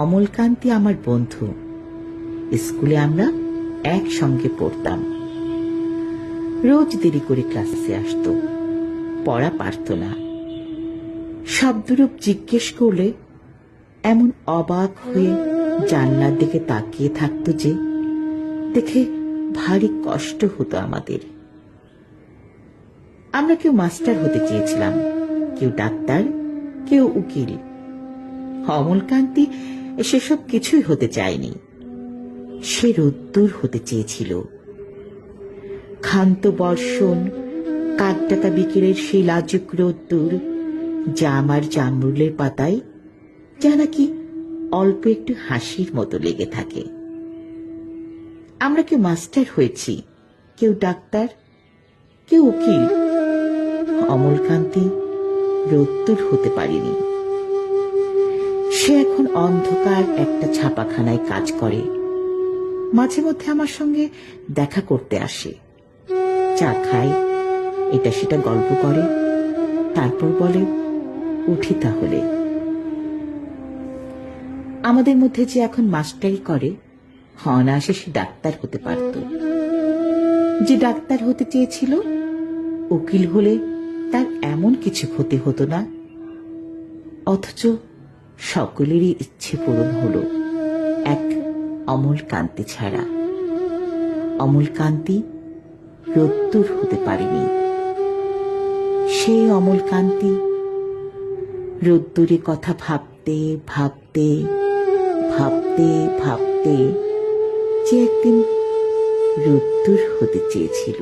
অমলকান্তি আমার বন্ধু। স্কুলে আমরা একসঙ্গে পড়তাম। রোজ দেরি করে ক্লাসে আসতো, পড়া পারত না। শব্দরূপ জিজ্ঞেস করলে এমন অবাক হয়ে জানলার দিকে তাকিয়ে থাকতো যে দেখে ভারী কষ্ট হতো আমাদের। আমরা কেউ মাস্টার হতে চেয়েছিলাম, কেউ ডাক্তার, কেউ উকিল। অমলকান্তি সেসব কিছুই হতে চায়নি। সে রোদ্দুর হতে চেয়েছিল। ক্ষান্ত বর্ষণ, কাকডাকা বিকেলের সেই লাজুক রোদ্দুর যা আমার জামরুলের পাতায় যা নাকি অল্প একটু হাসির মতো লেগে থাকে। আমরা কেউ মাস্টার হয়েছি, কেউ ডাক্তার, কেউ উকিল। অমলকান্তি রোদ্দুর হতে পারেনি। সে এখন অন্ধকার একটা ছাপাখানায় কাজ করে। মাঝে মধ্যে আমার সঙ্গে দেখা করতে আসে, চা খায়, এটা সেটা গল্প করে, তারপর বলে উঠি তাহলে। আমাদের মধ্যে যে এখন মাস্টারি করে, অনায়াসে সে ডাক্তার হতে পারত। যে ডাক্তার হতে চেয়েছিল, উকিল হলে তার এমন কিছু ক্ষতি হতো না। অথচ সকলেরই ইচ্ছে পূরণ হলো, এক অমলকান্তি ছাড়া। অমলকান্তি রোদ্দুর হতে পারেনি। সেই অমলকান্তি রোদ্দুরে কথা ভাবতে ভাবতে ভাবতে ভাবতে যে একদিন রোদ্দুর হতে চেয়েছিল।